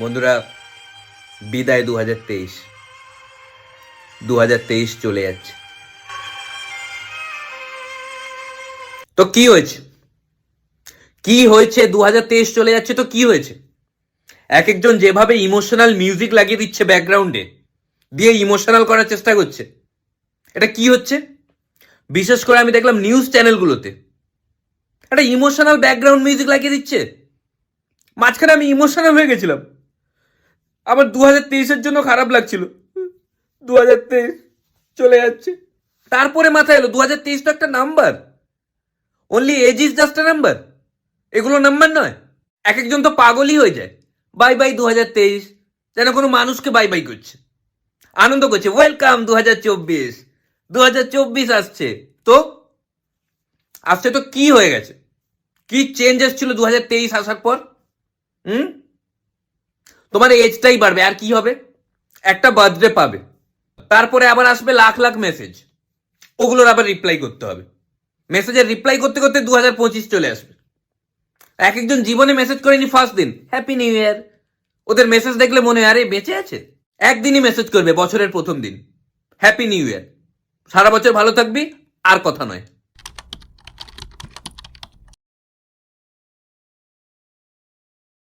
বন্ধুরা, বিদায় 2023 চলে যাচ্ছে। তো কি হয়েছে? 2023 চলে যাচ্ছে তো কি হয়েছে? এক একজন যেভাবে ইমোশনাল মিউজিক লাগিয়ে দিচ্ছে ব্যাকগ্রাউন্ডে, দিয়ে ইমোশনাল করার চেষ্টা করছে। এটা কি হচ্ছে? বিশেষ করে আমি দেখলাম নিউজ চ্যানেলগুলোতে একটা ইমোশনাল ব্যাকগ্রাউন্ড মিউজিক লাগিয়ে দিচ্ছে। মাঝখানে আমি ইমোশনাল হয়ে গেছিলাম, আবার 2023-এর জন্য খারাপ লাগছিল। 2023 চলে যাচ্ছে। তারপরে মাথায় এলো 2023 তো একটা number, only age is just a number. এগুলো নাম্বার নয়। এক একজন তো পাগলই হয়ে যায়। বাই বাই 2023, যেন কোনো মানুষকে বাই বাই করছে, আনন্দ করছে। ওয়েলকাম 2024, 2024 আসছে। তো আসছে তো কি হয়ে গেছে? কি চেঞ্জ এসেছিল 2023 আসার পর? তোমার এজটাই বাড়বে, আর কি হবে? একটা বার্থডে পাবে, তারপরে আবার আসবে লাখ লাখ মেসেজ, ওগুলোর আবার রিপ্লাই করতে হবে। মেসেজের রিপ্লাই করতে করতে 2025 চলে আসবে। এক একজন জীবনে মেসেজ করেনি ফার্স্ট দিন হ্যাপি নিউ ইয়ার, ওদের মেসেজ দেখলে মনে হয় আরে বেঁচে আছে। একদিনই মেসেজ করবে বছরের প্রথম দিন, হ্যাপি নিউ ইয়ার, সারা বছর ভালো থাকবি, আর কথা নয়।